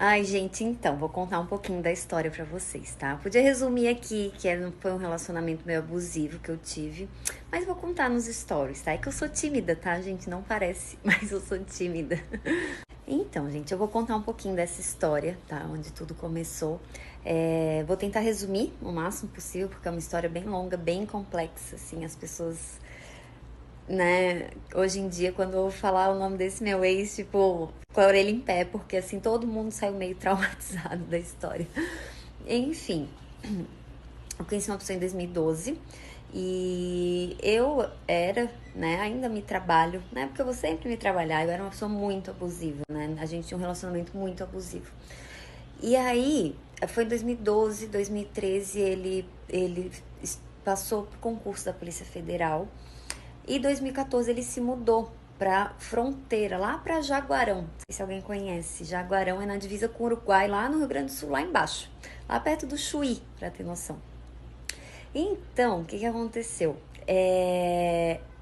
Ai, gente, então, vou contar um pouquinho da história pra vocês, tá? Podia resumir aqui que foi um relacionamento meio abusivo que eu tive, mas vou contar nos stories, tá? É que eu sou tímida, tá, gente? Não parece, mas eu sou tímida. Então, gente, eu vou contar um pouquinho dessa história, tá? Onde tudo começou. Vou tentar resumir o máximo possível, porque é uma história bem longa, bem complexa, assim, as pessoas, né, hoje em dia, quando eu vou falar o nome desse meu ex, tipo, com a orelha em pé, porque assim, todo mundo saiu meio traumatizado da história. Enfim, eu conheci uma pessoa em 2012 e eu era, né, ainda me trabalho, né, porque eu vou sempre me trabalhar, eu era uma pessoa muito abusiva, né, a gente tinha um relacionamento muito abusivo. E aí, foi em 2012, 2013, ele passou pro concurso da Polícia Federal e em 2014 ele se mudou pra fronteira, lá pra Jaguarão. Não sei se alguém conhece. Jaguarão é na divisa com o Uruguai, lá no Rio Grande do Sul, lá embaixo. Lá perto do Chuí, pra ter noção. Então, o que que aconteceu?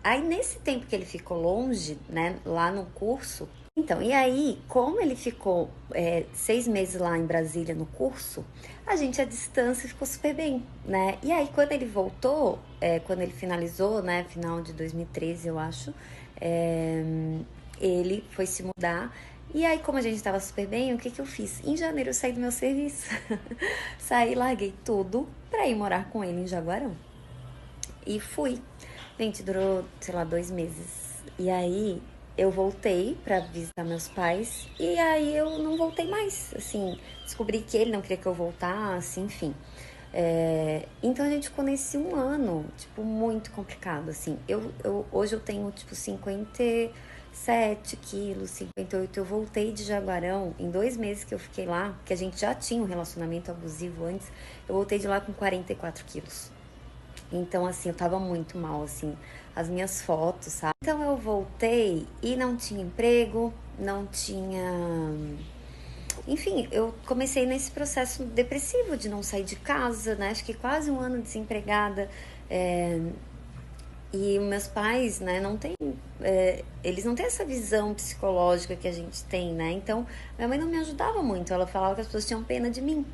Aí nesse tempo que ele ficou longe, né, lá no curso, então, e aí, como ele ficou 6 meses lá em Brasília no curso, a gente à distância ficou super bem, né? E aí, quando ele voltou, quando ele finalizou, né, final de 2013, eu acho, é, ele foi se mudar. E aí, como a gente estava super bem, o que que eu fiz? Em janeiro eu saí do meu serviço. Saí, larguei tudo pra ir morar com ele em Jaguarão. E fui. Gente, durou, sei lá, 2 meses. E aí eu voltei pra visitar meus pais. E aí eu não voltei mais. Assim, descobri que ele não queria que eu voltasse, enfim. Então a gente ficou nesse um ano, tipo, muito complicado, assim. Hoje eu tenho, tipo, 57 quilos, 58. Eu voltei de Jaguarão em 2 meses que eu fiquei lá, que a gente já tinha um relacionamento abusivo antes. Eu voltei de lá com 44 quilos. Então, assim, eu tava muito mal, assim, as minhas fotos, sabe? Então eu voltei e não tinha emprego, não tinha. Enfim, eu comecei nesse processo depressivo de não sair de casa, né? Fiquei quase um ano desempregada. É... E meus pais, né, não tem, eles não têm essa visão psicológica que a gente tem, né? Então, minha mãe não me ajudava muito. Ela falava que as pessoas tinham pena de mim.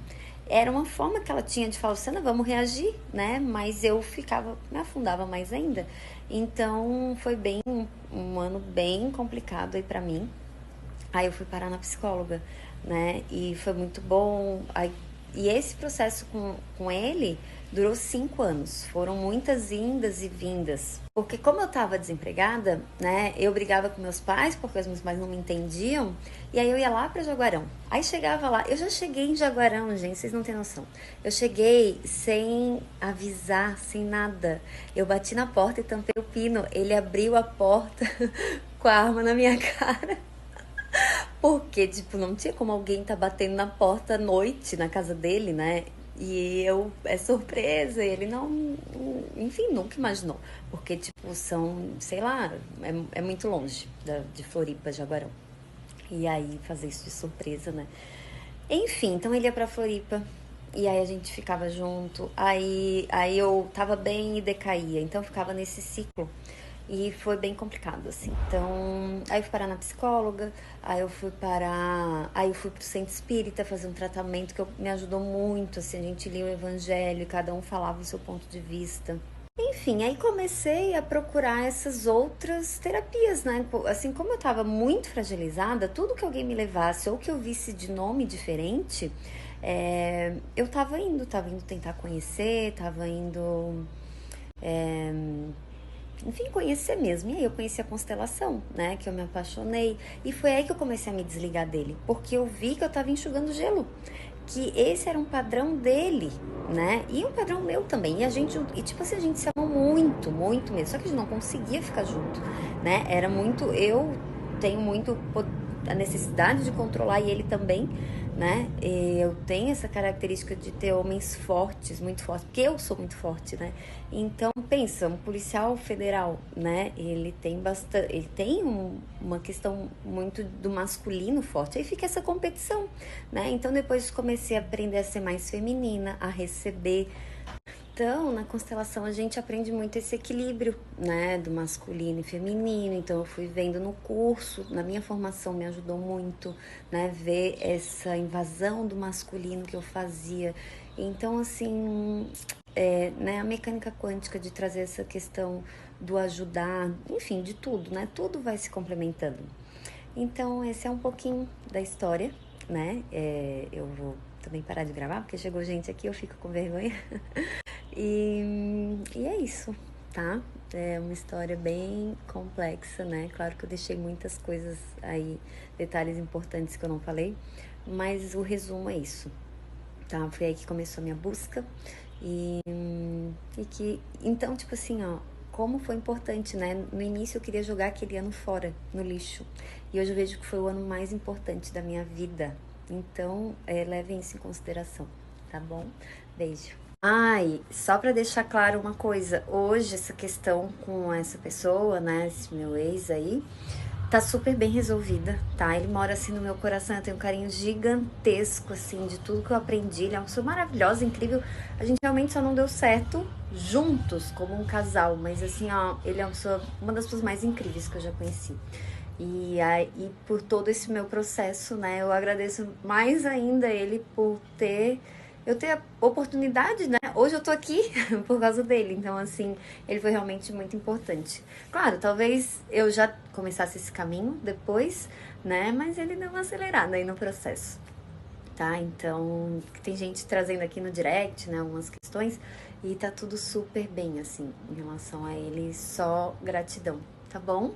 Era uma forma que ela tinha de falar, Luciana, vamos reagir, né? Mas eu ficava, me afundava mais ainda. Então, foi bem um ano bem complicado aí pra mim. Aí eu fui parar na psicóloga, né? E foi muito bom. E esse processo com ele durou 5 anos. Foram muitas indas e vindas. Porque como eu tava desempregada, né? Eu brigava com meus pais, porque os meus pais não me entendiam. E aí eu ia lá pra Jaguarão. Aí chegava lá, eu já cheguei em Jaguarão, gente, vocês não têm noção. Eu cheguei sem avisar, sem nada. Eu bati na porta e tampei o pino. Ele abriu a porta com a arma na minha cara. Porque, tipo, não tinha como alguém tá batendo na porta à noite na casa dele, né? E eu, é surpresa, e ele não, enfim, nunca imaginou. Porque, tipo, são, sei lá, é muito longe de Floripa, Jaguarão. E aí fazer isso de surpresa, né? Enfim, então ele ia pra Floripa. E aí a gente ficava junto. Aí eu tava bem e decaía. Então eu ficava nesse ciclo. E foi bem complicado, assim. Então, aí eu fui parar na psicóloga, aí eu fui pro centro espírita fazer um tratamento que me ajudou muito, assim, a gente lia o evangelho e cada um falava o seu ponto de vista. Enfim, aí comecei a procurar essas outras terapias, né? Assim, como eu tava muito fragilizada, tudo que alguém me levasse ou que eu visse de nome diferente, eu tava indo tentar conhecer, tava indo, enfim, conhecer mesmo. E aí eu conheci a constelação, né? Que eu me apaixonei. E foi aí que eu comecei a me desligar dele. Porque eu vi que eu tava enxugando gelo. Que esse era um padrão dele, né? E um padrão meu também. E tipo assim, a gente se amou muito, muito mesmo. Só que a gente não conseguia ficar junto, né? Era muito. Eu tenho muito a necessidade de controlar e ele também, né? Eu tenho essa característica de ter homens fortes, muito fortes, porque eu sou muito forte, né? Então, pensa, um policial federal, né? Ele tem bastante, uma questão muito do masculino forte. Aí fica essa competição, né? Então, depois comecei a aprender a ser mais feminina, a receber, Então, na constelação a gente aprende muito esse equilíbrio, né, do masculino e feminino. Então, eu fui vendo no curso, na minha formação me ajudou muito, né, ver essa invasão do masculino que eu fazia. Então, assim, né, a mecânica quântica de trazer essa questão do ajudar, enfim, de tudo, né, tudo vai se complementando. Então, esse é um pouquinho da história, né? Eu vou também parar de gravar, porque chegou gente aqui, eu fico com vergonha. E é isso, tá? É uma história bem complexa, né? Claro que eu deixei muitas coisas aí, detalhes importantes que eu não falei, mas o resumo é isso, tá? Foi aí que começou a minha busca e que, então, tipo assim, ó, como foi importante, né? No início eu queria jogar aquele ano fora, no lixo, e hoje eu vejo que foi o ano mais importante da minha vida. Então, levem isso em consideração, tá bom? Beijo. Ai, só pra deixar claro uma coisa, hoje essa questão com essa pessoa, né, esse meu ex aí, tá super bem resolvida, tá? Ele mora assim no meu coração, eu tenho um carinho gigantesco, assim, de tudo que eu aprendi. Ele é uma pessoa maravilhosa, incrível. A gente realmente só não deu certo juntos, como um casal, mas assim, ó, ele é uma das pessoas mais incríveis que eu já conheci. E por todo esse meu processo, né, eu agradeço mais ainda ele por eu ter a oportunidade, né? Hoje eu tô aqui por causa dele. Então, assim, ele foi realmente muito importante. Claro, talvez eu já começasse esse caminho depois, né? Mas ele deu uma acelerada aí no processo, tá? Então, tem gente trazendo aqui no direct, né, algumas questões, e tá tudo super bem, assim, em relação a ele. Só gratidão, tá bom?